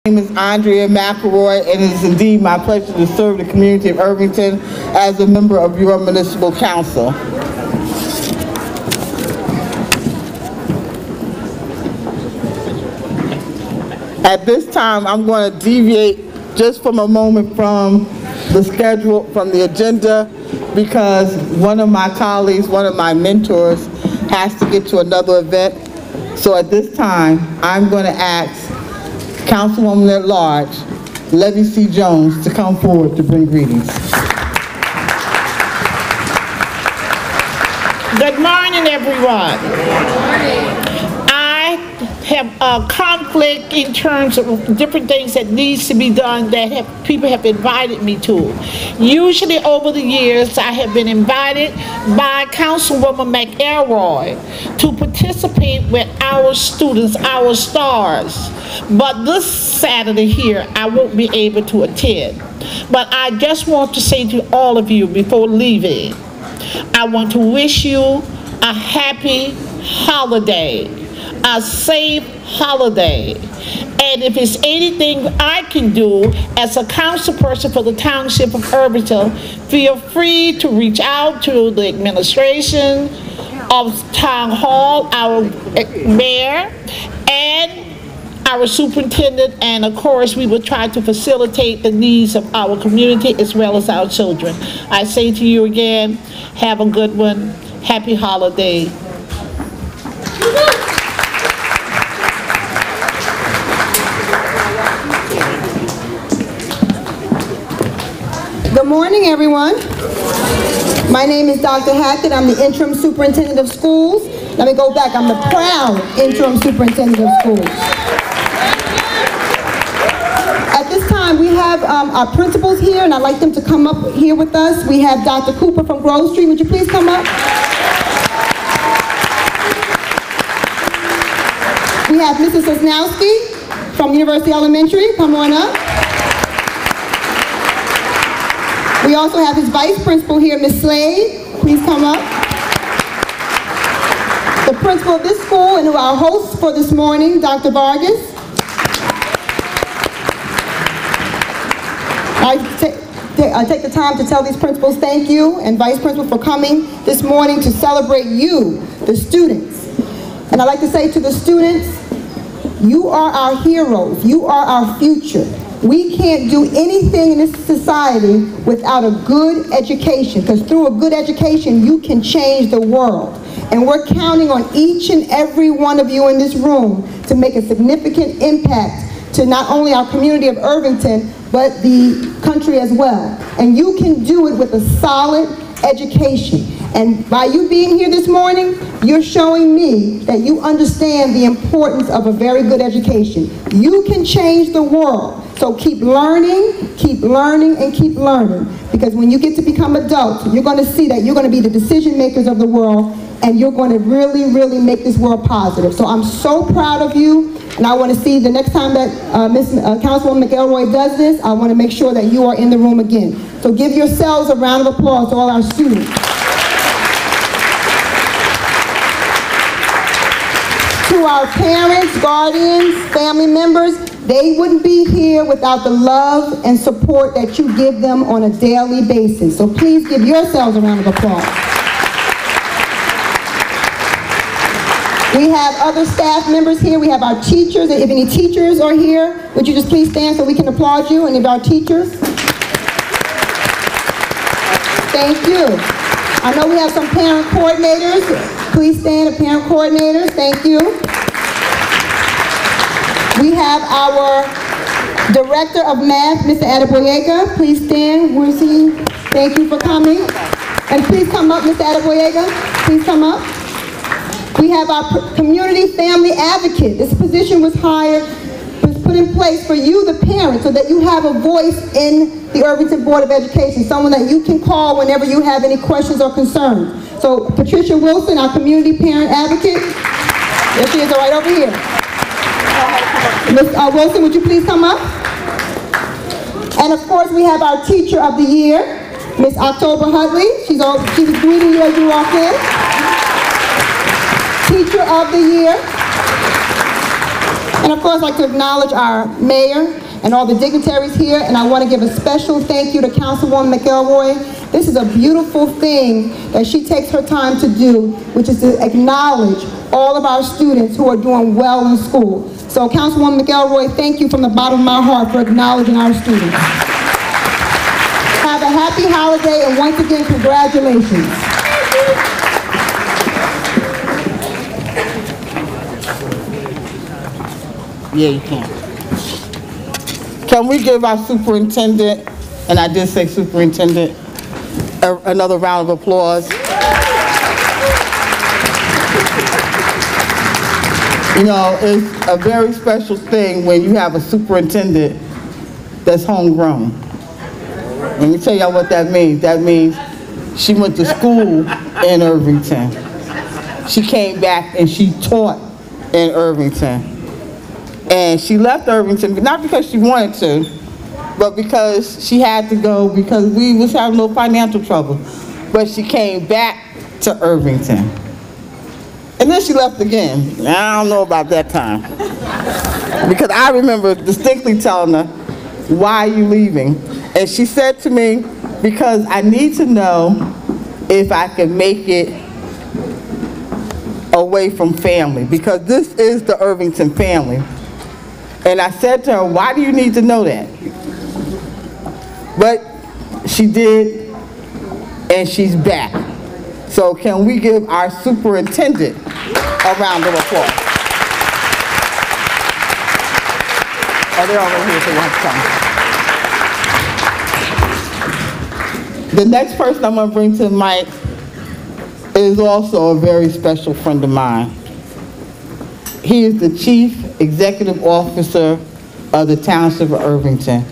My name is Andrea McElroy, and it is indeed my pleasure to serve the community of Irvington as a member of your municipal council. At this time, I'm going to deviate just from a moment from the schedule, from the agenda, because one of my colleagues, one of my mentors, has to get to another event. So at this time, I'm going to ask Councilwoman at Large, Levy C. Jones, to come forward to bring greetings. Good morning, everyone. I have a conflict in terms of different things that needs to be done that people have invited me to. Usually over the years, I have been invited by Councilwoman McElroy to participate with our students, our stars. But this Saturday here, I won't be able to attend. But I just want to say to all of you before leaving, I want to wish you a happy holiday, a safe holiday. And if it's anything I can do as a council person for the Township of Irvington, feel free to reach out to the administration of Town Hall, our mayor, and our superintendent, and of course we will try to facilitate the needs of our community as well as our children. I say to you again, have a good one. Happy holiday. Good morning, everyone. My name is Dr. Hackett. I'm the interim superintendent of schools. Let me go back. I'm the proud interim superintendent of schools. At this time, we have our principals here, and I'd like them to come up here with us. We have Dr. Cooper from Grove Street. Would you please come up? We have Mrs. Sosnowski from University Elementary. Come on up. We also have his vice principal here, Ms. Slade. Please come up. The principal of this school and our host for this morning, Dr. Vargas. I take the time to tell these principals thank you, and vice principal for coming this morning to celebrate you, the students. And I'd like to say to the students, you are our heroes. You are our future. We can't do anything in this society without a good education, because through a good education, you can change the world. And we're counting on each and every one of you in this room to make a significant impact to not only our community of Irvington, but the country as well. And you can do it with a solid education. And by you being here this morning, you're showing me that you understand the importance of a very good education. You can change the world. So keep learning, and keep learning. Because when you get to become adults, you're going to see that you're going to be the decision makers of the world, and you're going to really, really make this world positive. So I'm so proud of you, and I want to see the next time that Councilwoman McElroy does this, I want to make sure that you are in the room again. So give yourselves a round of applause to all our students. To our parents, guardians, family members, they wouldn't be here without the love and support that you give them on a daily basis. So please give yourselves a round of applause. We have other staff members here. We have our teachers. If any teachers are here, would you just please stand so we can applaud you? Any of our teachers? Thank you. I know we have some parent coordinators. Please stand, parent coordinators. Thank you. We have our Director of Math, Mr. Adeboyega. Please stand. Where's he? Thank you for coming. And please come up, Mr. Adeboyega. Please come up. We have our Community Family Advocate. This position was put in place for you, the parents, so that you have a voice in the Irvington Board of Education, someone that you can call whenever you have any questions or concerns. So Patricia Wilson, our Community Parent Advocate. There she is, right over here. Ms. Wilson, would you please come up? And of course, we have our Teacher of the Year, Ms. October Hudley. She was greeting you as you walked in. Teacher of the Year. And of course, I'd like to acknowledge our mayor and all the dignitaries here, and I want to give a special thank you to Councilwoman McElroy. This is a beautiful thing that she takes her time to do, which is to acknowledge all of our students who are doing well in school. So Councilwoman McElroy, thank you from the bottom of my heart for acknowledging our students. Have a happy holiday, and once again, congratulations. Yeah, you can. Can we give our superintendent, and I did say superintendent, another round of applause? You know, it's a very special thing when you have a superintendent that's homegrown. Let me tell y'all what that means. That means she went to school in Irvington. She came back and she taught in Irvington. And she left Irvington, not because she wanted to, but because she had to go because we was having a little financial trouble. But she came back to Irvington. And then she left again. I don't know about that time. Because I remember distinctly telling her, why are you leaving? And she said to me, because I need to know if I can make it away from family. Because this is the Irvington family. And I said to her, why do you need to know that? But she did, and she's back. So can we give our superintendent a round of applause? Oh, they're over here, so you have to come. The next person I'm going to bring to the mic is also a very special friend of mine. He is the Chief Executive Officer of the Township of Irvington.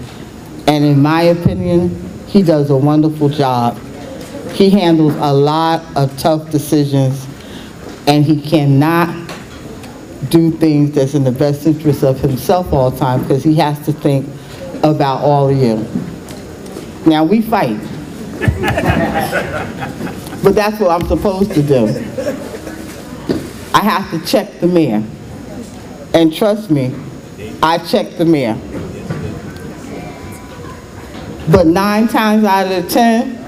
And in my opinion, he does a wonderful job. He handles a lot of tough decisions, and he cannot do things that's in the best interest of himself all the time because he has to think about all of you. Now, we fight. But that's what I'm supposed to do. I have to check the mayor. And trust me, I check the mayor. But 9 times out of 10,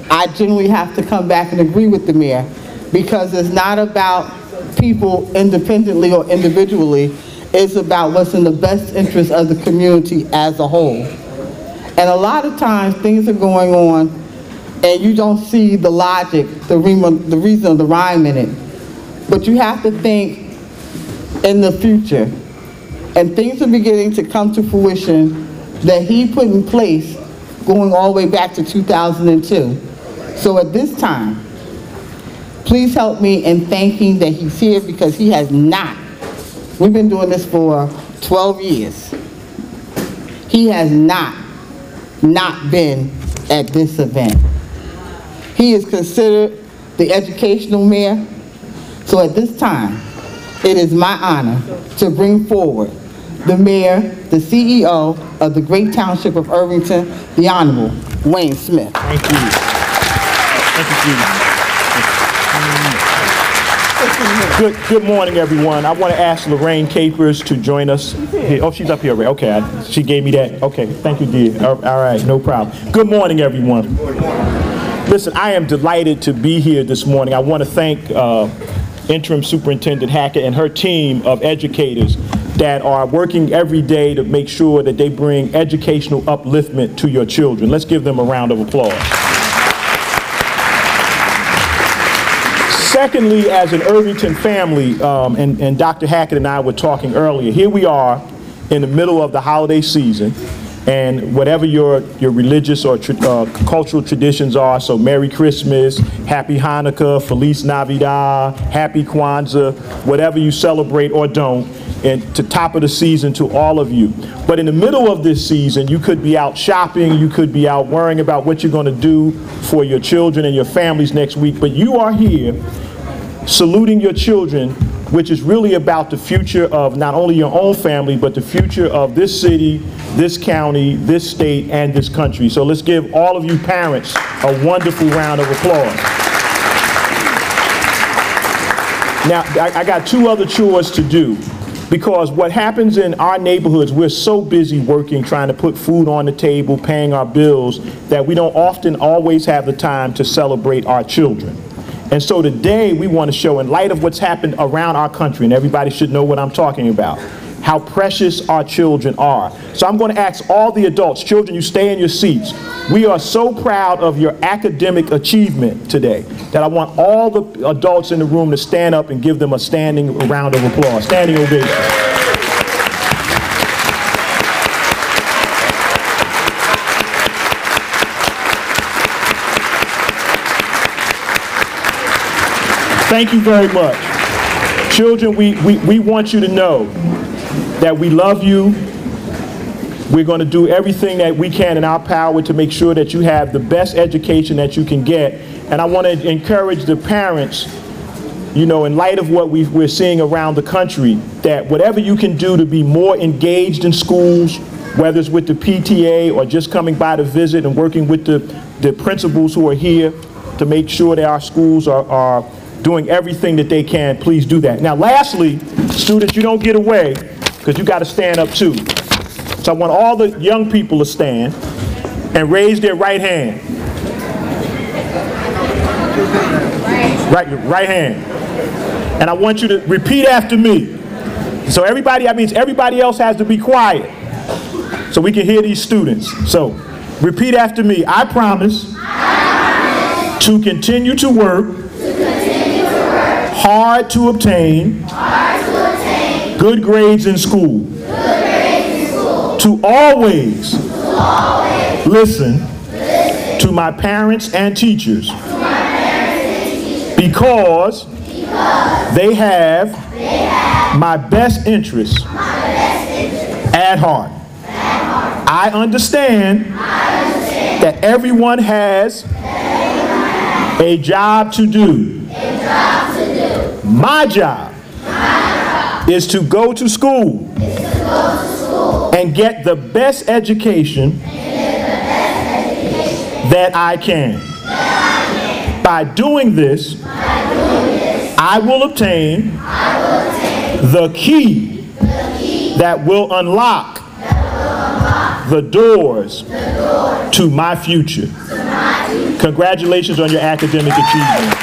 I generally have to come back and agree with the mayor because it's not about people independently or individually. It's about what's in the best interest of the community as a whole. And a lot of times things are going on and you don't see the logic, the reason or the rhyme in it. But you have to think in the future. And things are beginning to come to fruition that he put in place going all the way back to 2002. So at this time, please help me in thanking that he's here because he has not. We've been doing this for 12 years. He has not been at this event. He is considered the educational mayor. So at this time, it is my honor to bring forward the mayor, the CEO of the great township of Irvington, the Honorable Wayne Smith. Thank you. Thank you, Steve. Good morning, everyone. I want to ask Lorraine Capers to join us. Here. Oh, she's up here, right? Okay, she gave me that. Okay, thank you, dear. All right, no problem. Good morning, everyone. Listen, I am delighted to be here this morning. I want to thank Interim Superintendent Hackett and her team of educators that are working every day to make sure that they bring educational upliftment to your children. Let's give them a round of applause. Secondly, as an Irvington family, and Dr. Hackett and I were talking earlier, here we are in the middle of the holiday season, and whatever your religious or cultural traditions are, so Merry Christmas, Happy Hanukkah, Feliz Navidad, Happy Kwanzaa, whatever you celebrate or don't, and to top of the season to all of you. But in the middle of this season, you could be out shopping, you could be out worrying about what you're going to do for your children and your families next week, but you are here saluting your children, which is really about the future of not only your own family, but the future of this city, this county, this state, and this country. So let's give all of you parents a wonderful round of applause. Now, I got 2 other chores to do. Because what happens in our neighborhoods, we're so busy working, trying to put food on the table, paying our bills, that we don't often always have the time to celebrate our children. And so today we want to show, in light of what's happened around our country, and everybody should know what I'm talking about, how precious our children are. So I'm going to ask all the adults, children, you stay in your seats. We are so proud of your academic achievement today that I want all the adults in the room to stand up and give them a standing round of applause, standing ovation. Thank you very much. Children, we want you to know that we love you. We're going to do everything that we can in our power to make sure that you have the best education that you can get. And I want to encourage the parents, you know, in light of what we're seeing around the country, that whatever you can do to be more engaged in schools, whether it's with the PTA or just coming by to visit and working with the principals who are here to make sure that our schools are doing everything that they can, please do that. Now lastly, students, you don't get away, because you got to stand up too. So I want all the young people to stand and raise their right hand. Right hand. And I want you to repeat after me. So everybody, that means everybody else has to be quiet so we can hear these students. So repeat after me. I promise to continue to work hard to obtain good grades in school. To always listen to my parents and teachers because they have my best interests at heart. I understand that everyone has a job to do. My job is to go to school and get the best education that I can. By doing this, I will obtain the key that will unlock the doors to my future. Congratulations on your academic achievement.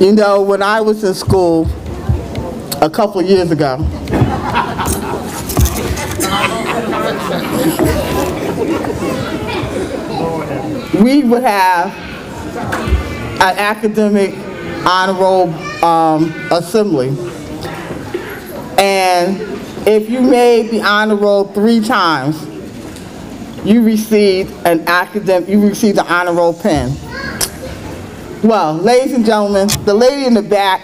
You know, when I was in school a couple of years ago, we would have an academic honor roll assembly. And if you made the honor roll 3 times, you received the honor roll pin. Well, ladies and gentlemen, the lady in the back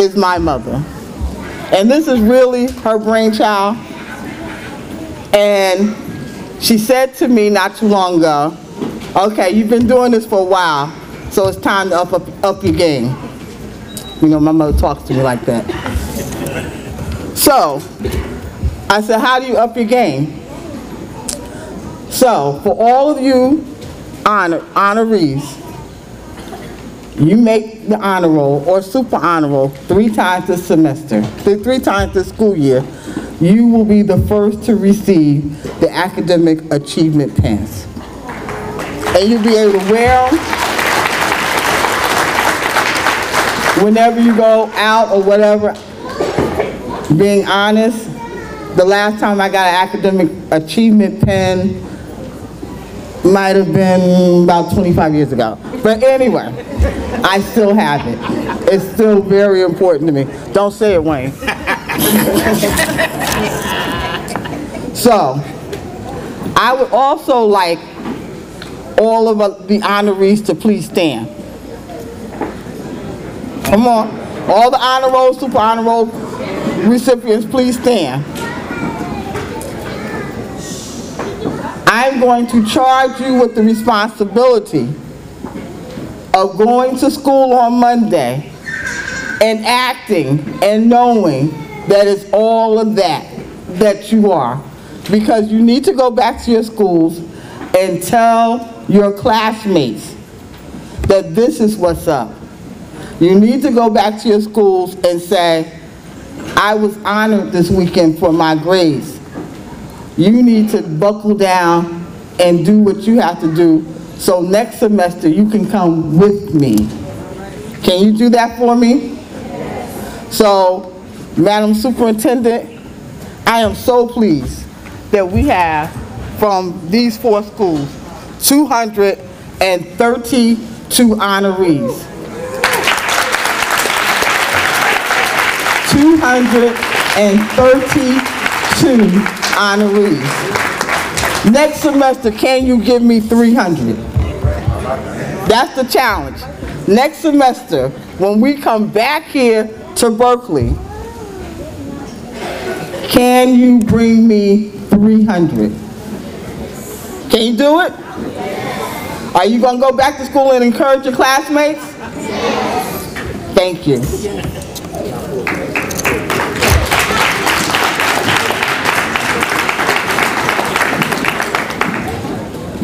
is my mother. And this is really her brainchild. And she said to me not too long ago, okay, you've been doing this for a while, so it's time to up your game. You know, my mother talks to me like that. So, I said, how do you up your game? So, for all of you honorees, you make the honor roll or super honor roll 3 times this semester, 3 times this school year, you will be the first to receive the academic achievement pins. And you'll be able to wear them whenever you go out or whatever. Being honest, the last time I got an academic achievement pin might have been about 25 years ago. But anyway, I still have it. It's still very important to me. Don't say it, Wayne. So, I would also like all of the honorees to please stand. Come on. All the honor roll, super honor roll recipients, please stand. I'm going to charge you with the responsibility of going to school on Monday and acting and knowing that it's all of that you are. Because you need to go back to your schools and tell your classmates that this is what's up. You need to go back to your schools and say, I was honored this weekend for my grades. You need to buckle down and do what you have to do so next semester you can come with me. Can you do that for me? So, Madam Superintendent, I am so pleased that we have from these 4 schools 232 honorees. 232 honorees. Next semester, can you give me 300? That's the challenge. Next semester, when we come back here to Berkeley, can you bring me 300? Can you do it? Are you going to go back to school and encourage your classmates? Thank you.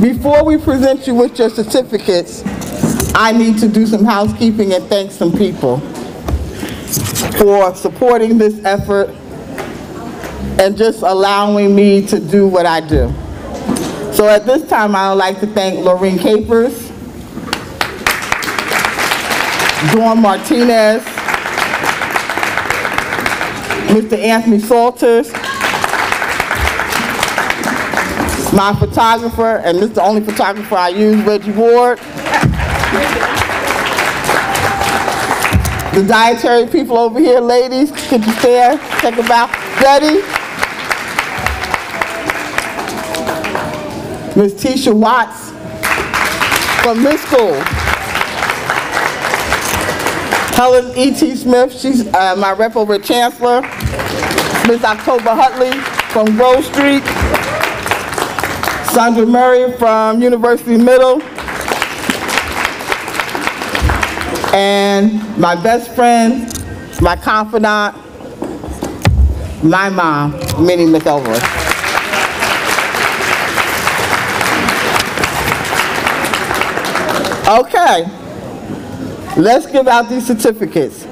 Before we present you with your certificates, I need to do some housekeeping and thank some people for supporting this effort and just allowing me to do what I do. So at this time, I would like to thank Lorraine Capers, Dawn Martinez, Mr. Anthony Salters, my photographer, and this is the only photographer I use, Reggie Ward. The dietary people over here, ladies, could you stand? Take a bow. Betty. Ms. Tisha Watts from this school. Helen E.T. Smith, she's my rep over at Chancellor. Ms. October Hutley from Grove Street. Sandra Murray from University Middle. And my best friend, my confidant, my mom, Minnie McElroy. Okay, let's give out these certificates.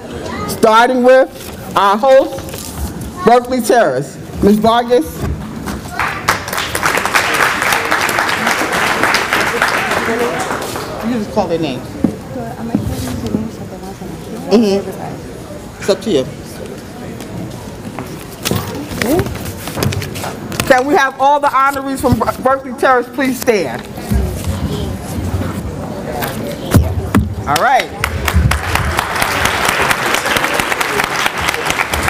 Starting with our host, Berkeley Terrace. Ms. Vargas. You just call their names. It's up to you. Can we have all the honorees from Berkeley Terrace please stand? All right.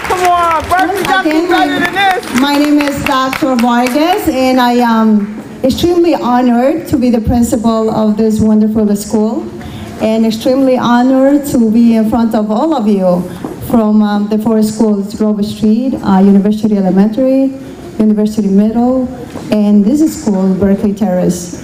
Come on, Berkeley got to be better than this. My name is Dr. Vargas, and I am extremely honored to be the principal of this wonderful school, and extremely honored to be in front of all of you from the 4 schools, Grove Street, University Elementary, University Middle, and this school, Berkeley Terrace.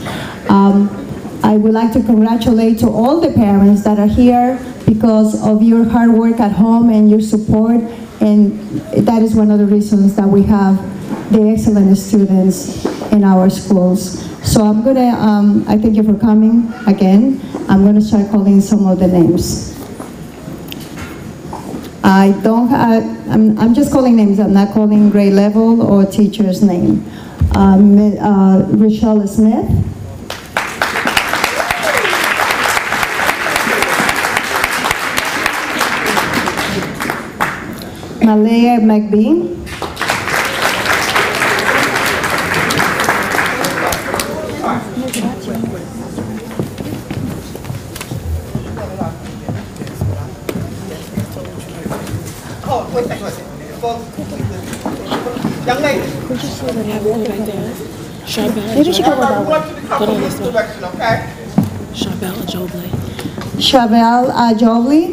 I would like to congratulate to all the parents that are here because of your hard work at home and your support, and that is one of the reasons that we have the excellent students in our schools. So I'm gonna, I thank you for coming again. I'm gonna start calling some of the names. I'm just calling names, I'm not calling grade level or teacher's name. Rochelle Smith. Malaya McBee. Young lady. Maybe she go I want you to come in this direction, okay? Charbel Ajobli. Charbel Ajobli.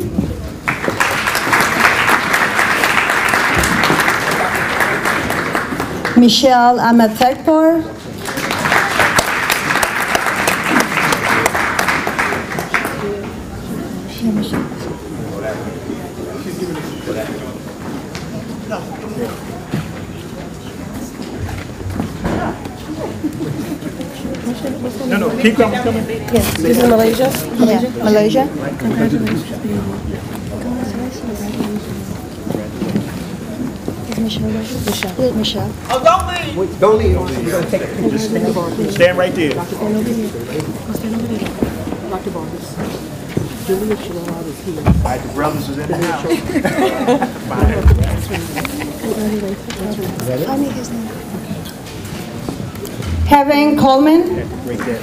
Michelle Amatekpor. Keep coming, coming. Yes, this is Malaysia. Yeah, Malaysia. Congratulations. Michelle. Michelle. Oh, don't leave. Don't leave. You're going to take a picture. Stand right there. Stand over here. Stand over there. Dr. Vargas. Julia Shalawad is here. All right, the brothers is in the house. Congratulations. Tell me his name. Kevin Coleman. Right there.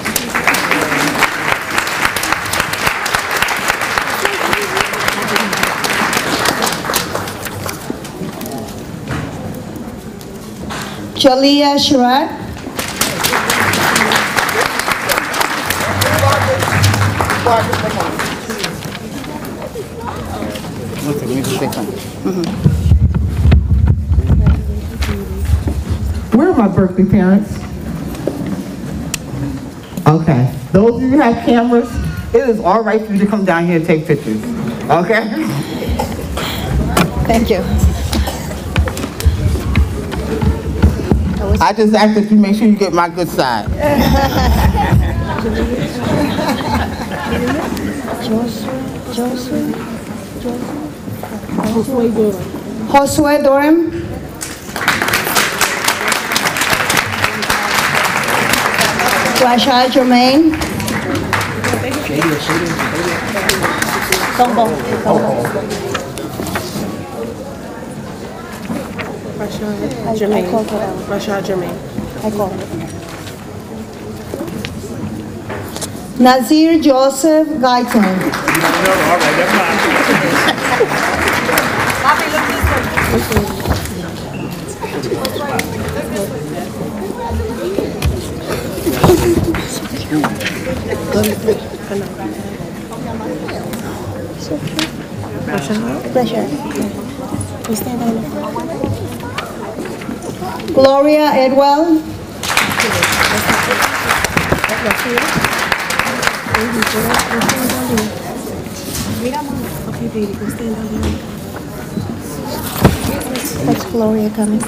Jalia Sharad. Where are my birthday parents? Okay. Those of you who have cameras, it is all right for you to come down here and take pictures. Okay? Thank you. I just ask that you make sure you get my good side. Josue Durham. Rashad Jermaine. Tombo. Rashad Jermaine. I call it. Nazir Joseph Guyton. All right, that's fine. Pleasure. Gloria Edwell. That's Gloria coming.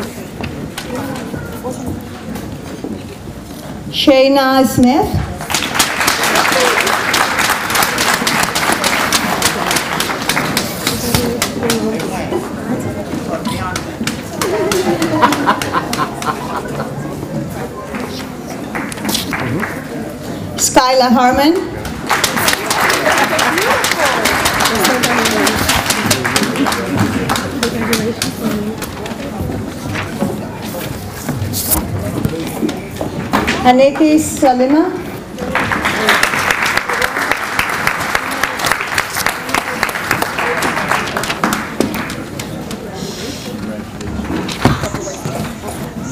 Shayna Smith. Skyla Harmon. Aniki Salima.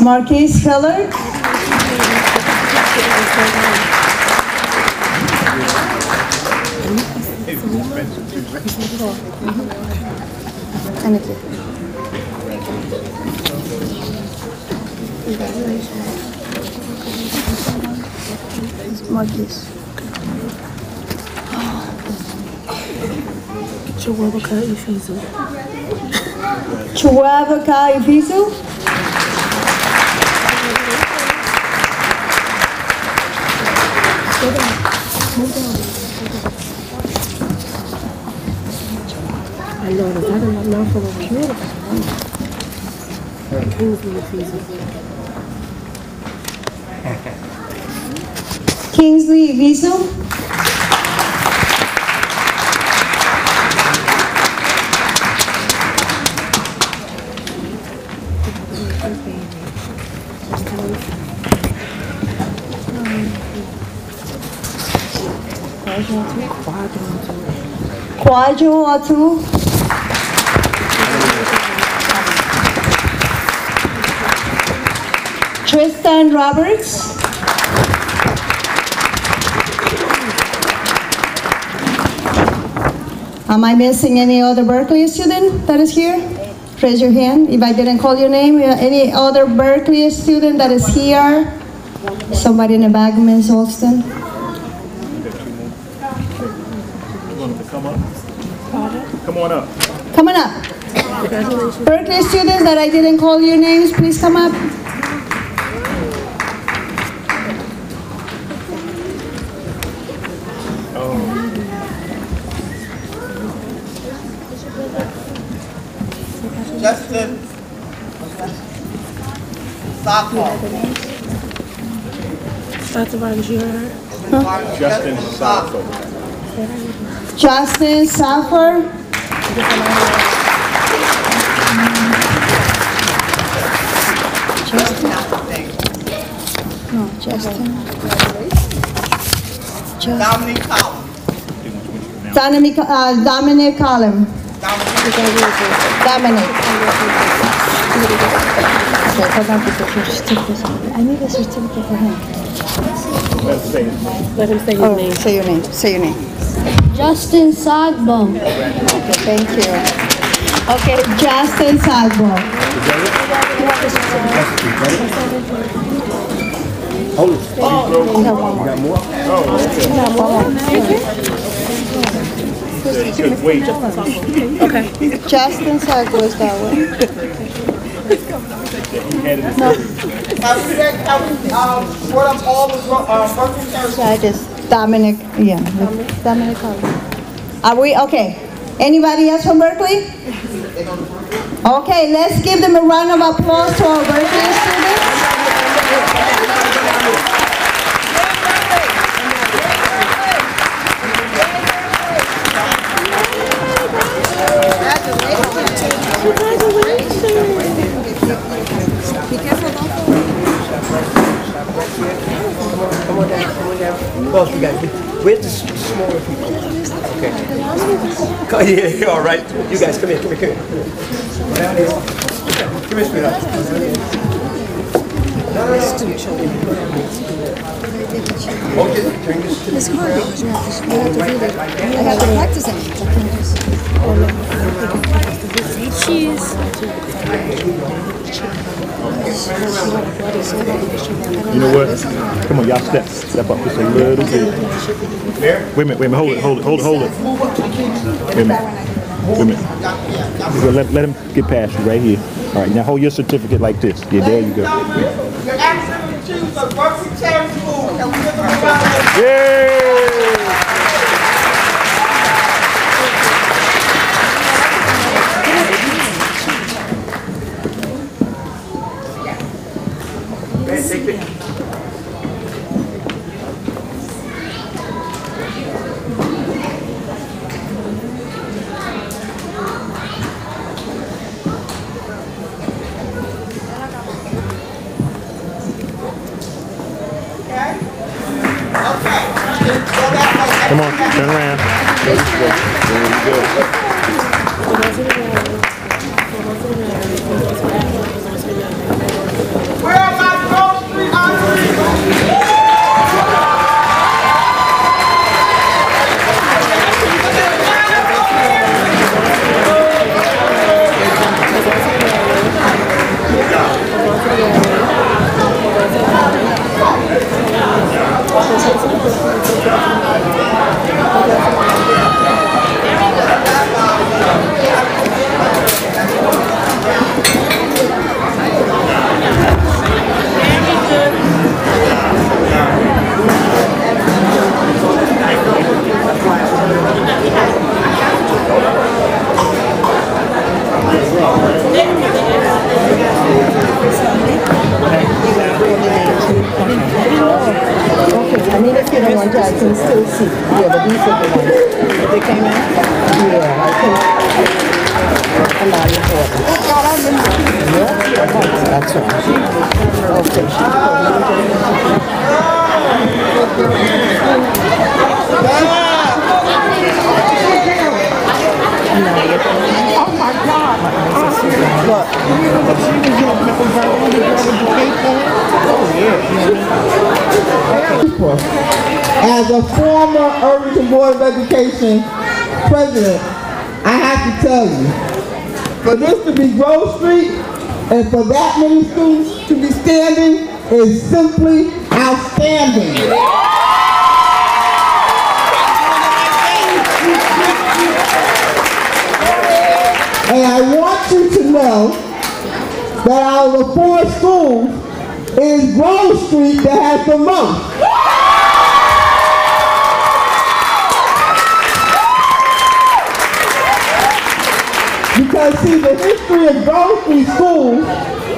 Marquise Hillard. Aniki. Marquise. Chihuahua Ifizu. Chihuahua Ifizu. I know that. I don't know for a beautiful. Kingsley Ifizu. Kingsley Ifizu. Kwajo Atu. Tristan Roberts. Am I missing any other Berkeley student that is here? Raise your hand if I didn't call your name. Any other Berkeley student that is here? Somebody in the back, Ms. Alston. Come on up. Come on up. Berkeley students that I didn't call your names, please come up. Justin Sockball. Dr. Vargas, you heard her? Justin Salford. Justin Salford. Dominic Collins. Dominic Collins. Dominic. I need a certificate for him. Let him say his name. Say your name. Say your name. Justin Sagbo. Okay, thank you. Okay, Justin Sagbo. Hold it. You got more? Oh, okay. Wait. Okay. Justin Sagbo is that way. What up all the working territories? So I just, Dominic, yeah. Dominic Collins. Are we, okay. Anybody else from Berkeley? Okay, let's give them a round of applause to our Berkeley students. Well, we got, where's the smaller people? Okay. Yeah, you're all right. You guys, come here, come here, come here. Down here. Come here, sweetheart. Okay, turn this to It's hard because you have to practice it. Cheese. You know what? Come on, y'all step up just a little bit. Wait a minute, hold it. Wait a minute. Let him get past you right here. All right, now hold your certificate like this. Yeah, there you go. You're actually the choose of Berkeley Charity School. And we give them a round of applause. Yay! take it. Come on, turn around. There you Where are my Grove Street honorees? I need a few ones I can still see. Yeah, but these are the ones. They came in? Yeah, I think. I'm not important. Yeah? That's right. Oh my God. Look. As a former Irvington Board of Education president, I have to tell you, for this to be Grove Street and for that many students to be standing is simply outstanding. And I want you to know that out of the 4 schools, it is Grove Street that has the most. Because Because see, the history of Grove Street School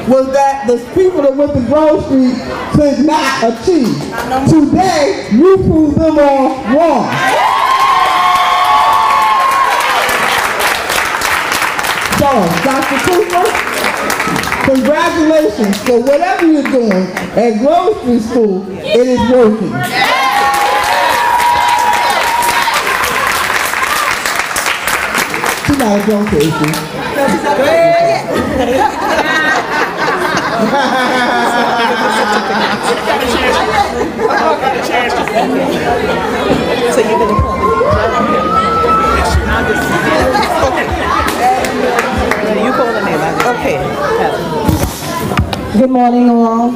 was that the people that went to Grove Street could not achieve. Today, you prove them all wrong. So, Dr. Cooper, congratulations for whatever you're doing at Grove Street School. It is working. She's not a joke, Casey. So you're going to call me? You call the name. Okay. Good morning, all.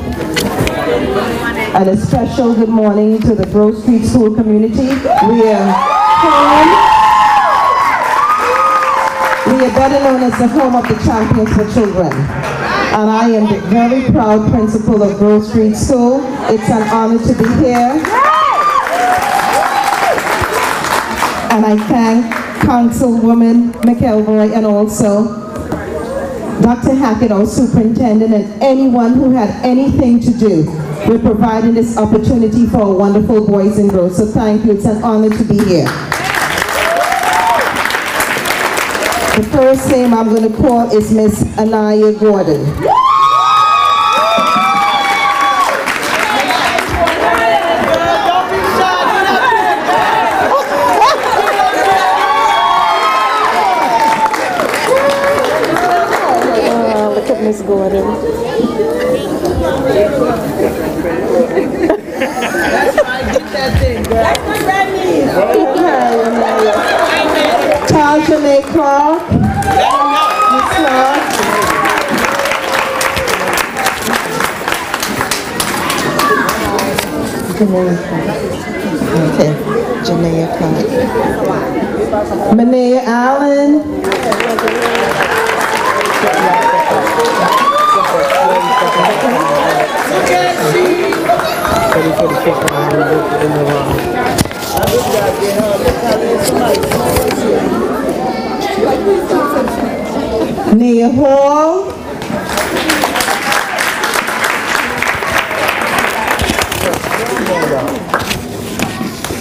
And a special good morning to the Grove Street School community. We are home. We are better known as the home of the champions for children. And I am the very proud principal of Grove Street School. It's an honor to be here. And I thank Councilwoman McElroy and also Dr. Hackett, our superintendent, and anyone who had anything to do with providing this opportunity for our wonderful boys and girls. So thank you. It's an honor to be here. The first name I'm going to call is Miss Anaya Gordon. Look at Miss Gordon. That's why I did that thing, girl. That's my granny. Tasha May Clark. Miss Clark. Okay, Janea Clark. Manea Allen. Nia Hall.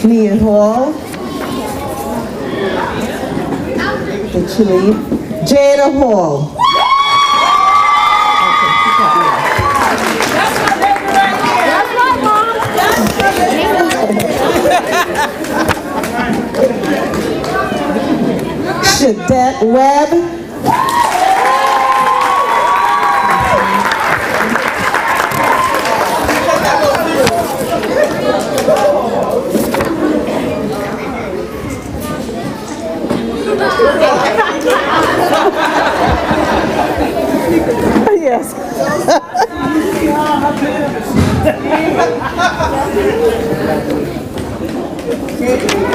Nia Hall. Did she leave? Jada Hall. Shadette Webb. Yes.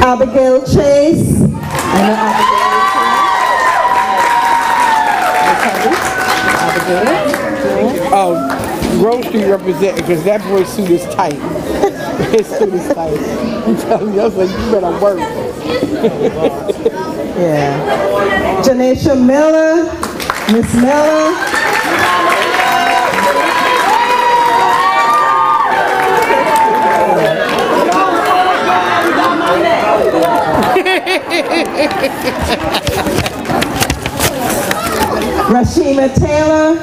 Abigail Chase. I know Oh, Grove Street represent because that boy's suit is tight. His suit is tight. I'm telling you, I was like, you better work. Yeah. Janisha Miller, Miss Miller. Rashima Taylor.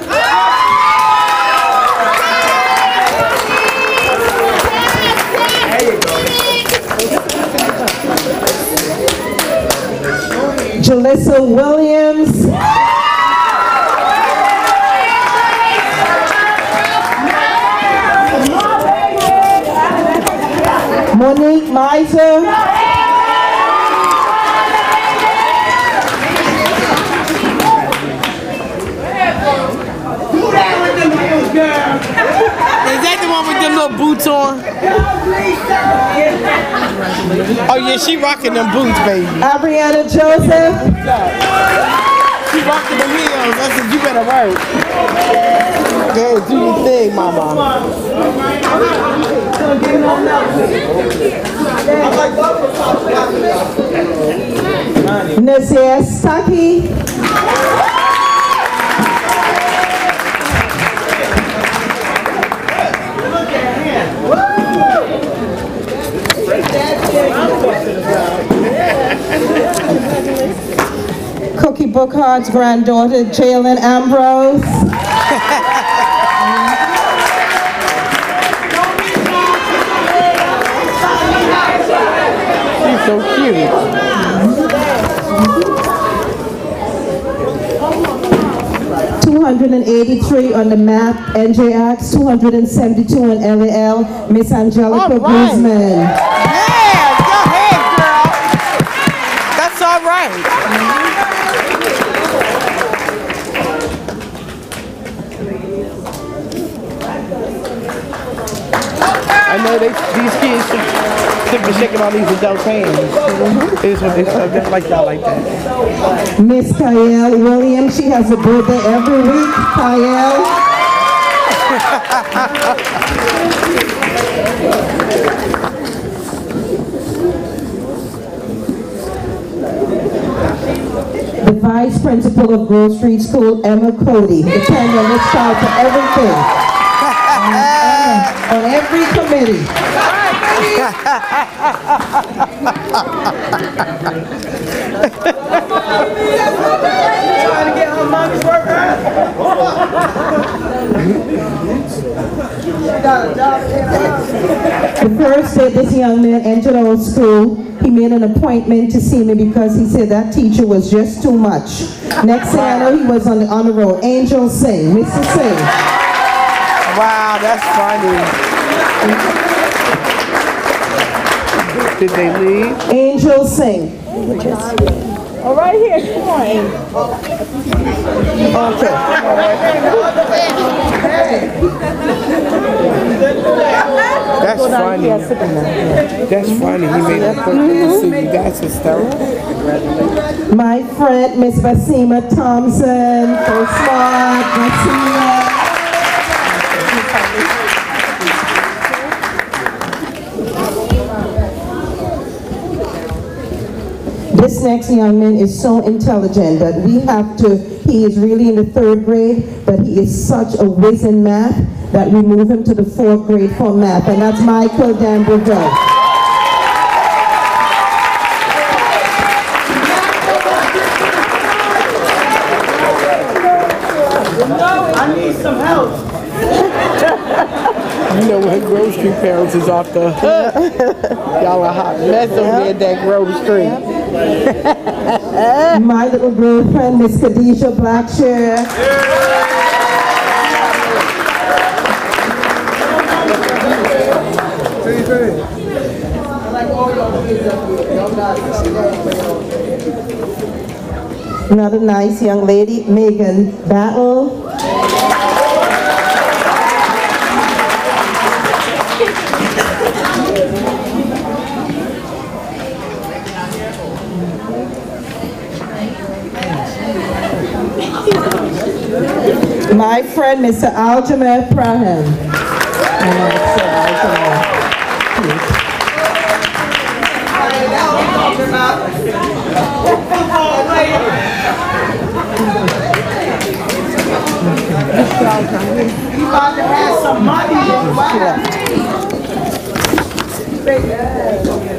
Jalissa Williams. Monique Miser. Is that the one with them little boots on? Oh yeah, she rocking them boots, baby. Ariana Joseph. She rocking them heels. I said, you better work. Go do your thing, mama. Nasia Stuckey. Bookhart's granddaughter, Jalen Ambrose. She's so cute. 283 on the map, NJX, 272 on LAL, Miss Angelica Guzman. Yeah, go ahead, girl. That's all right. I know these kids should be shaking all these adult hands. It's just like that, like that. Miss Kyle Williams, she has a birthday every week. Kyle. The Vice Principal of Grove Street School, Emma Cody. Depend on this child for everything. On every committee. Trying to get her mommy's work right. The first day this young man entered our school, he made an appointment to see me because he said that teacher was just too much. Next thing I know, he was on the honor roll. Angel Singh, Mr. Singh. Wow, that's funny. Did they leave? Angel Singh. Oh, right here, come on. Okay. That's funny. That's funny. He made that purple suit. That's hysterical. My friend, Miss Basima Thompson, so smart, Basima. This next young man is so intelligent that we have to, he is really in the 3rd grade, but he is such a whiz in math that we move him to the 4th grade for math, and that's Michael Danberville. I need some help. You know when Grove Street parents is off the hook. Y'all are hot mess over there at that Grove Street. My little girlfriend, Miss Khadijah Blackshear. Another nice young lady, Megan Battle. My friend, Mr. Aljamair Prahan.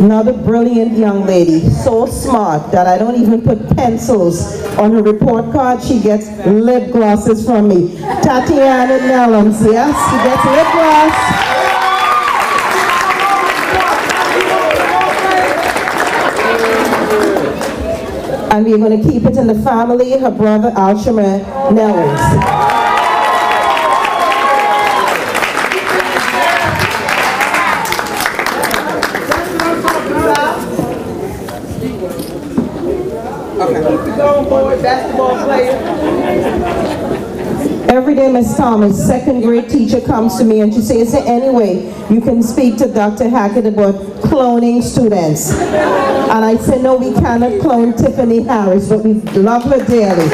Another brilliant young lady, so smart that I don't even put pencils on her report card. She gets lip glosses from me. Tatiana Nellums, yes, she gets lip gloss. And we're going to keep it in the family, her brother Alshama Nellums. Every day, Miss Thomas, 2nd grade teacher, comes to me and she says, is there any way you can speak to Dr. Hackett about cloning students? And I said, no, we cannot clone Tiffany Harris, but we love her dearly.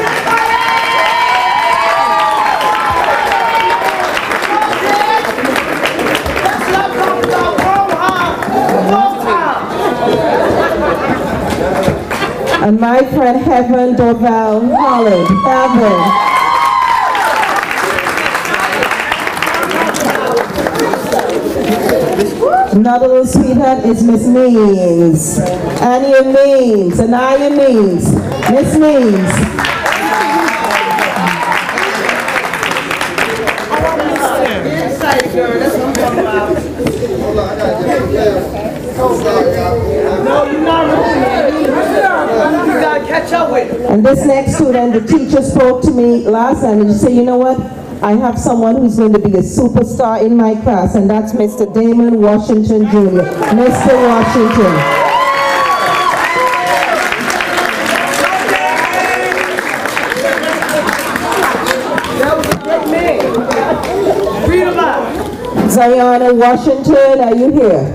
And my friend Heaven Dorval Holland, Heaven. Another little sweetheart is Miss Means. Annie Means, Anaya Means, Miss Means. You gotta catch up with it. And this next student, the teacher spoke to me last time and she said, you know what? I have someone who's going to be a superstar in my class, and that's Mr. Damon Washington Jr. Mr. Washington. That was a great man. Read him out. Ziona Washington, are you here?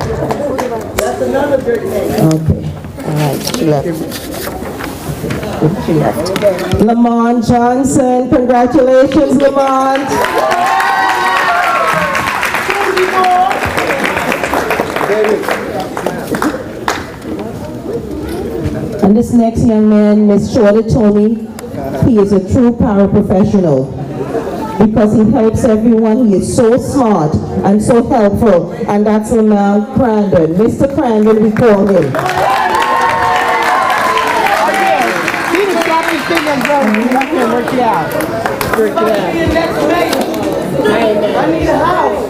That's another great man. Okay. All right, she left. She left. Lamont Johnson, congratulations, Lamont. And this next young man, Miss Shorty Tony, he is a true paraprofessional because he helps everyone. He is so smart and so helpful, and that's Lamont Crandon. Mr. Crandon, we call him. Work it out. Work it out. I need a house.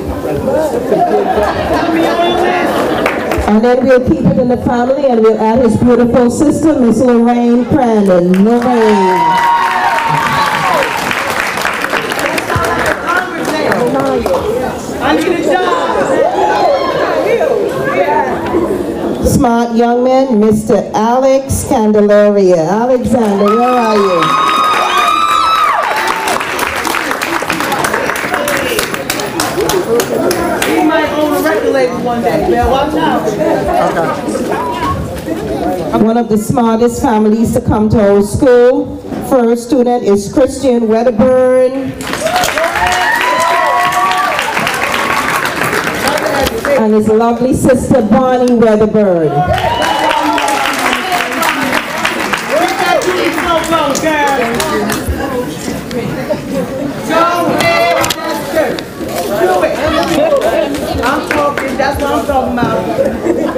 And then we'll keep it in the family and we'll add his beautiful sister, Miss Lorraine Crandon. Lorraine. I need a job. Smart young man, Mr. Alex Candelaria. Alexander, where are you? He might own a record label one day, man. Watch out. One of the smartest families to come to our school. First student is Christian Wedderburn. And his lovely sister, Bonnie Wedderburn. I'm talking, that's what I'm talking about.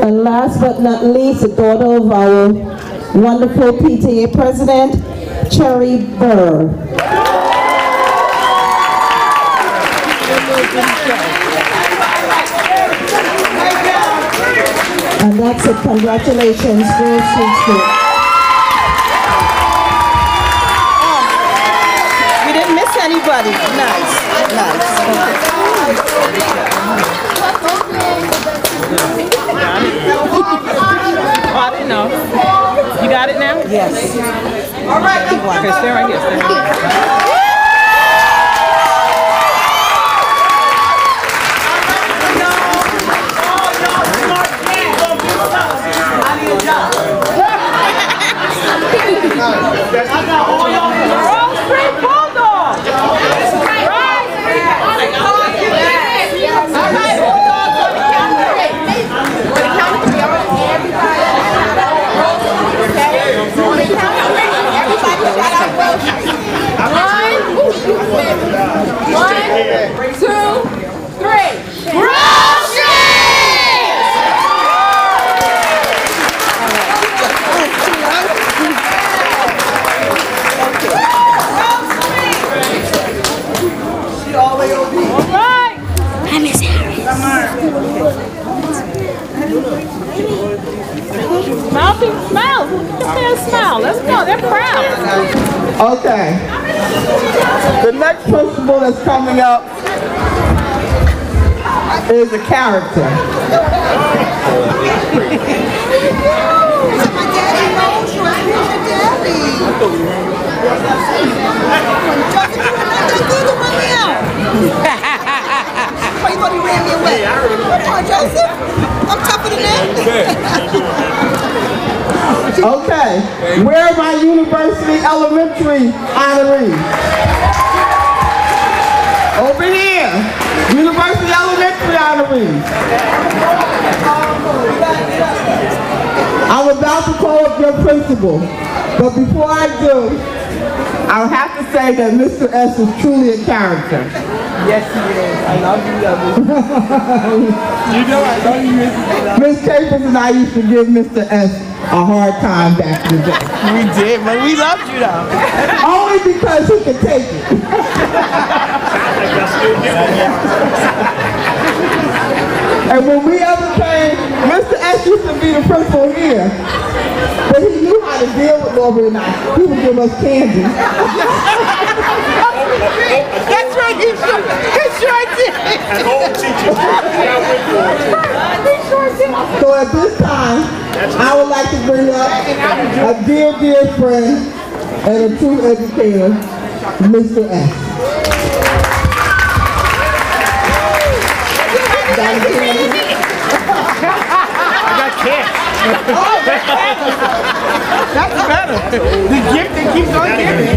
And last but not least, the daughter of our wonderful PTA president, Cherry Burr. And that's it. Congratulations, Grove Street School. We didn't miss anybody. Nice, nice. Oh, I didn't know. You got it now? Yes. All right, Okay, stay right here, stay right here. Smile. Look at their smile. Let's go. They're proud. Okay. The next principal that's coming up is a character. Why you thought he ran me away? Come on, Joseph. I'm tougher than that. Okay, where are my University Elementary honorees? Over here, University Elementary honorees. I'm about to call up your principal, but before I do, I'll have to say that Mr. S is truly a character. Yes, he is. I love you, You know I love you. Miss Capers and I used to give Mr. S a hard time back in the day. We did, but we loved you though. Only because he could take it. And when we ever came, Mr. S used to be the principal here. But he knew how to deal with Laura and I. He would give us candy. That's right, he sure did. An old teacher. So at this time, I would like to bring up a dear, dear friend and a true educator, Mr. S. I got cash. That's better. The gift that keeps on giving.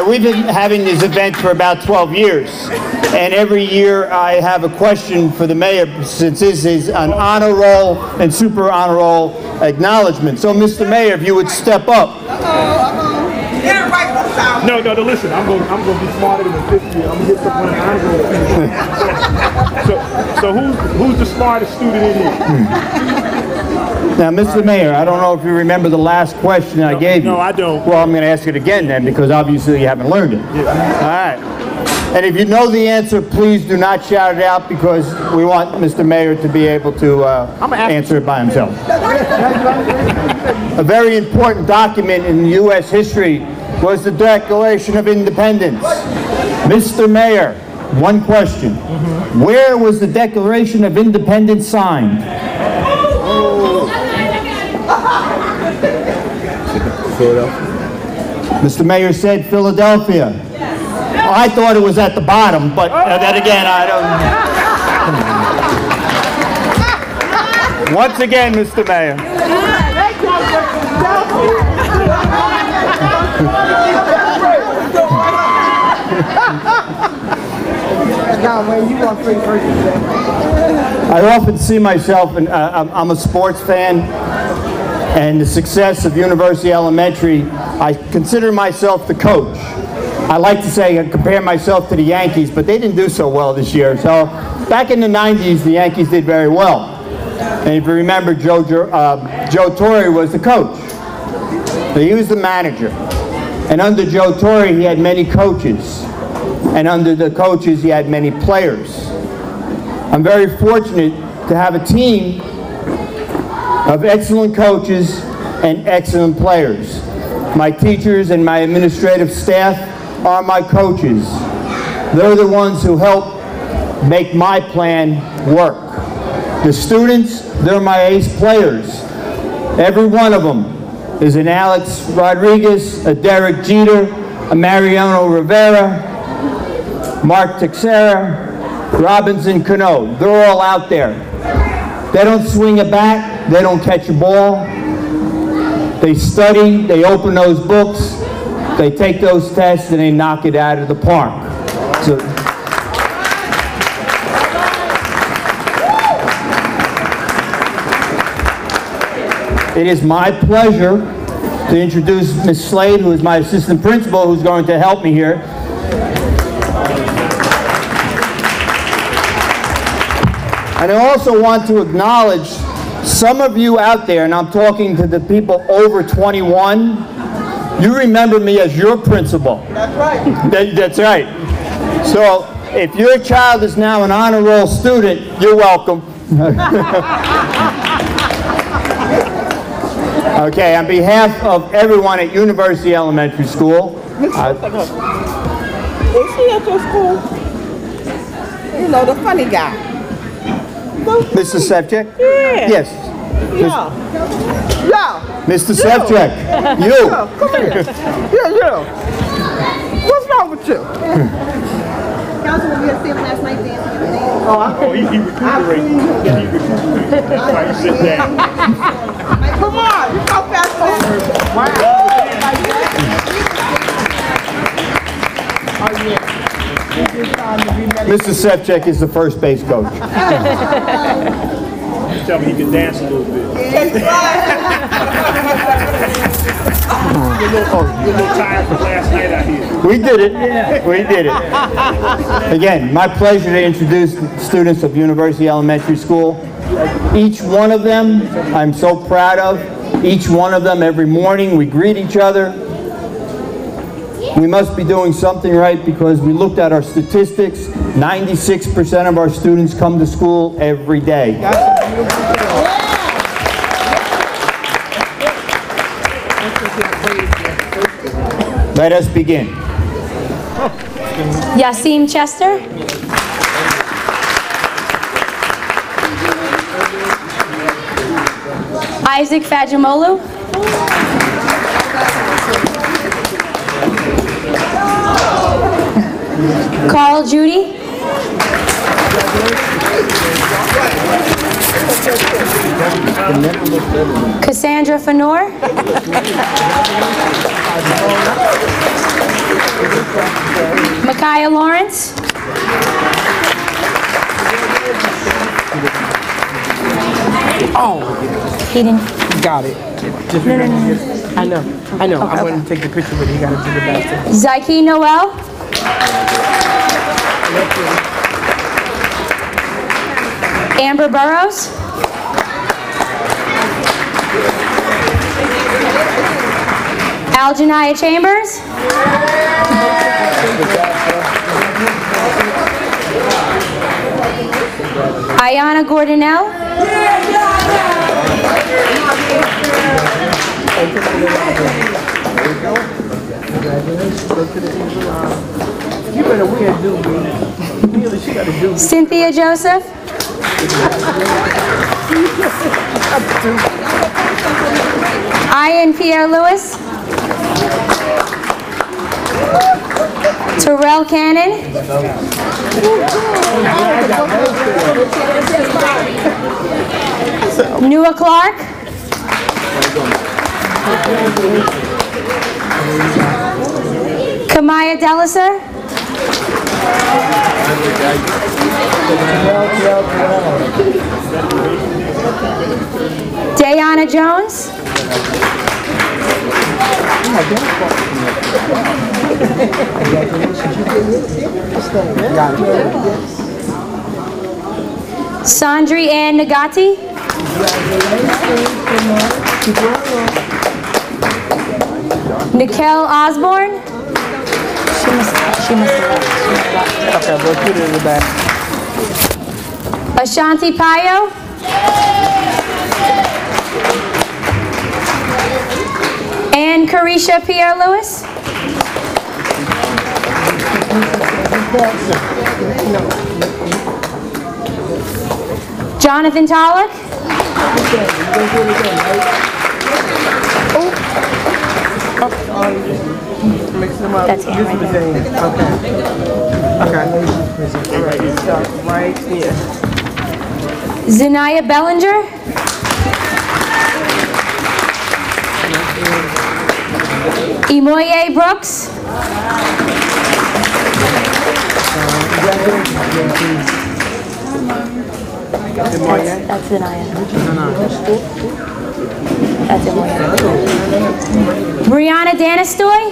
We've been having this event for about 12 years, and every year I have a question for the mayor, since this is an honor roll and super honor roll acknowledgement. So, Mr. Mayor, if you would step up. No, listen, I'm going to be smarter than 50. I'm going to get someone an honor roll. So who's the smartest student in here? Now, Mr. Mayor, I don't know if you remember the last question I gave you. No, I don't. Well, I'm going to ask it again then, because obviously you haven't learned it. Yeah. All right. And if you know the answer, please do not shout it out, because we want Mr. Mayor to be able to answer it by himself. A very important document in U.S. history was the Declaration of Independence. Mr. Mayor, one question. Where was the Declaration of Independence signed? Mr. Mayor said Philadelphia. I thought it was at the bottom, but then again, I don't. Once again, Mr. Mayor. I often see myself, and I'm a sports fan, and the success of University Elementary, I consider myself the coach. I like to say I compare myself to the Yankees, but they didn't do so well this year. So back in the 90s, the Yankees did very well. And if you remember, Joe Torre was the coach. So he was the manager. And under Joe Torre, he had many coaches. And under the coaches, he had many players. I'm very fortunate to have a team of excellent coaches and excellent players. My teachers and my administrative staff are my coaches. They're the ones who help make my plan work. The students, they're my ace players. Every one of them is an Alex Rodriguez, a Derek Jeter, a Mariano Rivera, Mark Teixeira, Robinson Cano. They're all out there. They don't swing a bat, they don't catch a ball. They study, they open those books, they take those tests, and they knock it out of the park. So, it is my pleasure to introduce Ms. Slade, who is my assistant principal, who's going to help me here. And I also want to acknowledge some of you out there, and I'm talking to the people over 21, you remember me as your principal. That's right. That's right. So if your child is now an honor roll student, you're welcome. Okay, on behalf of everyone at University Elementary School. Is she at your school? You know, the funny guy. Mr. Sevchek? Yeah. Yes. Yeah. Yeah. Mr. Sevchek, you. Yeah, come here. Yeah. What's wrong with you? Councilman, we had seen him last night dancing. Oh, he recuperated. He recuperated. That's why you sit down. Come on, you so fast. Wow. Oh, yeah. Mr. Sevchek is the first base coach. Tell me he can dance a little bit. You're a little tired from last night out here. We did it. We did it. Again, my pleasure to introduce the students of University Elementary School. Each one of them, I'm so proud of. Each one of them, every morning, we greet each other. We must be doing something right because we looked at our statistics. 96% of our students come to school every day. Let us begin. Yasim Chester. Isaac Fajimolu. Carl Judy. Cassandra Fanor. Micaiah Lawrence. Oh, He didn't. got it. Just I know. I wanted to take the picture, but you got to do the back. Zyke Noel. Amber Burrows. Aljanaya Chambers. Ayana Gordonell. You better wear a doobie. She got a doobie. Cynthia Joseph. Ian Pierre Lewis. Terrell Cannon. Nua Clark. Kamaya Delisser. Dayana Jones. Sandri Ann Nagati. Nikel Osborne. She must have left. Okay, we'll put it in the back. Ashanti Payo. And Carisha Pierre Lewis. Jonathan Tolick. Mix them up. That's him right there. Okay. Okay. All right, stop right here. Zanaya Bellinger. Imoye Brooks. That's Zanaya. That's Imoye. Brianna Danistoy.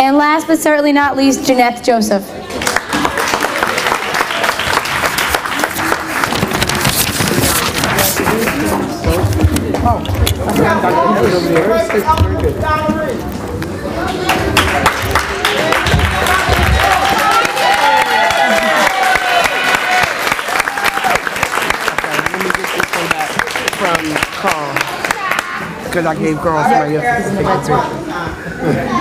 And last but certainly not least, Jeanette Joseph. From Carl, because I gave Carl somebody else to take the picture.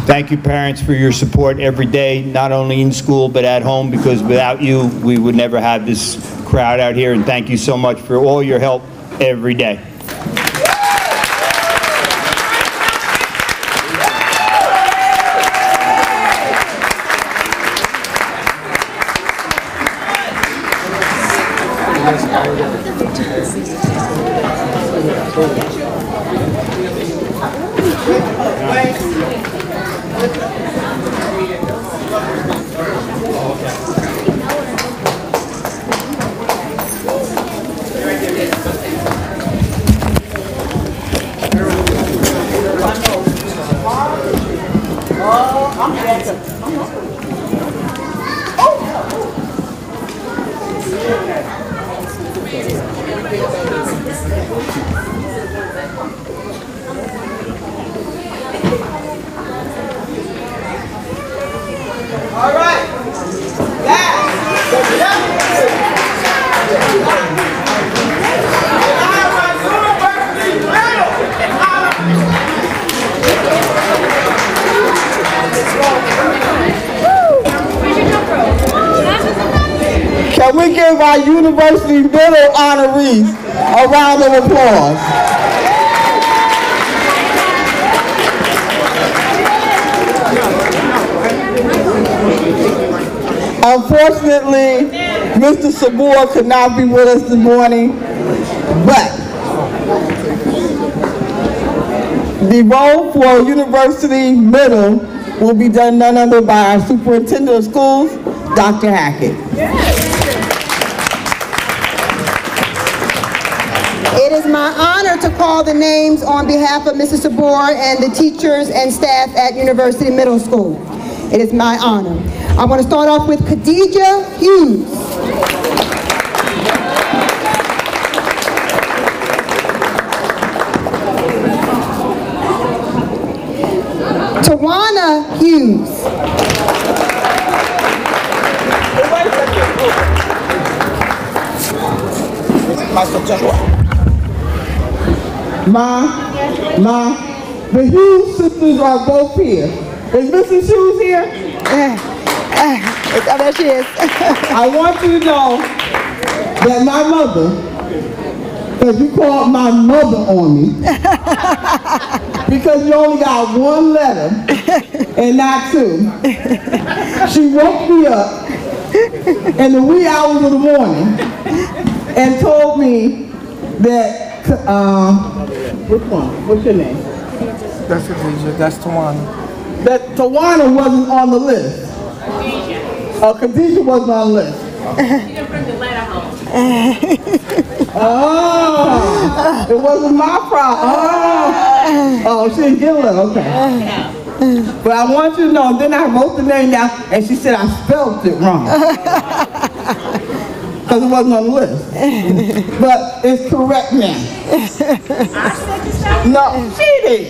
Thank you, parents, for your support every day, not only in school but at home, because without you, we would never have this crowd out here. And thank you so much for all your help every day. Yes, All right. Can we give our University Middle honorees a round of applause? Unfortunately, Mr. Sabor could not be with us this morning, but the role for University Middle will be done none other by our Superintendent of Schools, Dr. Hackett. It is my honor to call the names on behalf of Mrs. Sabor and the teachers and staff at University Middle School. It is my honor. I'm going to start off with Khadijah Hughes. Tawana Hughes. The Hughes sisters are both here. Is Mrs. Hughes here? There she is. I want you to know that my mother, because you called my mother on me, because you only got one letter and not two. She woke me up in the wee hours of the morning and told me that, which one? What's your name? That's Khadijah. That's Tawana. That Tawana wasn't on the list. Khadijah wasn't on the list. She didn't bring the letter home. Oh, it wasn't my problem. Oh, she didn't get a letter, okay. But I want you to know, then I wrote the name down, and she said I spelled it wrong. Because it wasn't on the list. But it's correct now. No, she did.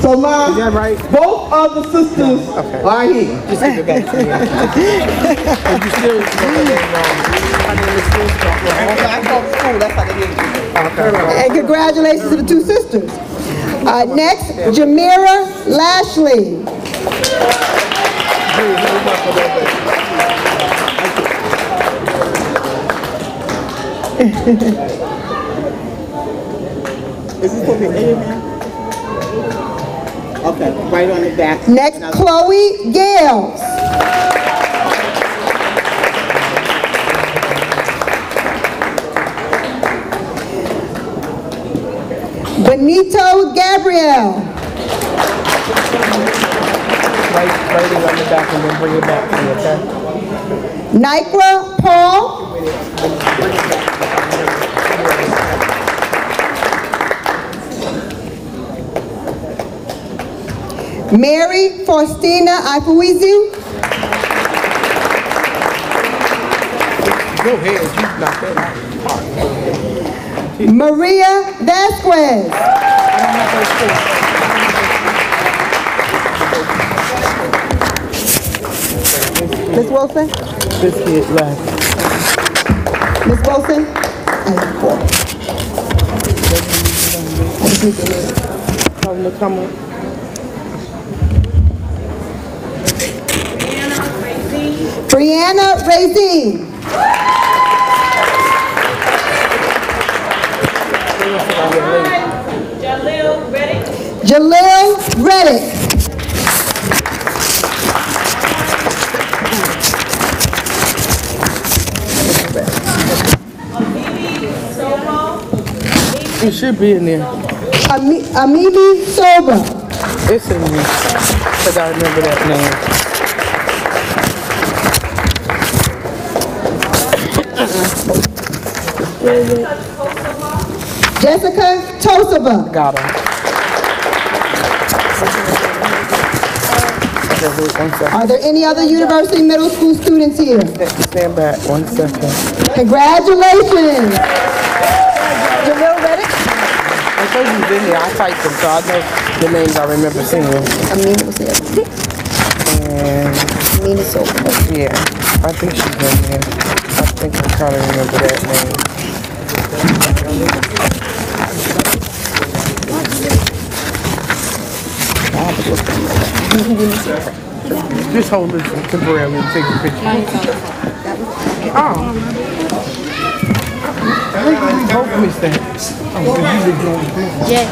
So Mom, Is that right? both of the sisters are here. Just give it back to me. And you still, I told school, that's how they did it. And congratulations to the two sisters. Next, Jamira Lashley. Is this supposed to be A now? Okay, right on the back. Next, Chloe Gales. Benito Gabriel. write it on the back and then bring it back to me, okay? Nikra Paul. Mary Faustina Ifuizu. Go ahead, you knock that out. Maria Vasquez. Ms. Wilson? This kid left. Ms. Wilson? Tell them to come up. Brianna Racine. Jalil Reddick. It should be in there. Amimi Soba. It's in there. Because I remember that name. Jessica Tosaba. Got her. Are there any other University Middle School students here? Stand back 1 second. Congratulations. Jamil Reddick? I told you been here. I typed them, so I know the names I remember seeing. Amina was here. And Amina Silver. yeah, I think she's been here. I think I'm trying to remember that name. Just hold this temporarily and take a picture. Oh. I think we both missed that. Oh, because you been doing the Yeah.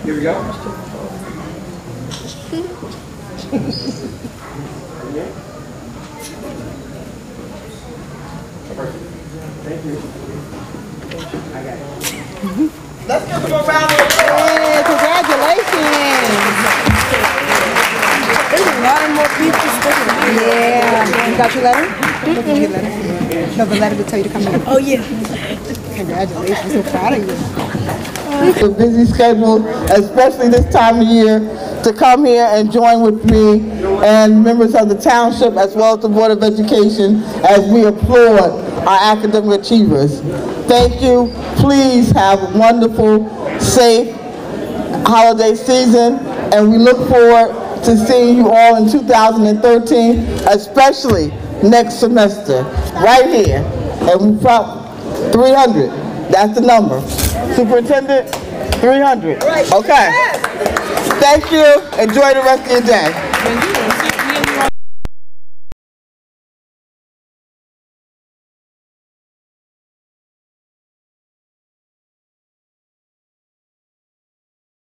Here we go. Thank you. I got it. Let's give them a round of applause. Hey, congratulations. There's a lot of more people speaking. Yeah. You got your letter? Your letter? No, the letter to tell you to come here. Oh, yeah. Congratulations. I'm so proud of you. A busy schedule, especially this time of year, to come here and join with me and members of the township as well as the Board of Education as we applaud our academic achievers. Thank you. Please have a wonderful, safe holiday season, and we look forward to seeing you all in 2013, especially next semester, right here. And we probably 300. That's the number. Superintendent, 300. Okay. Thank you. Enjoy the rest of your day.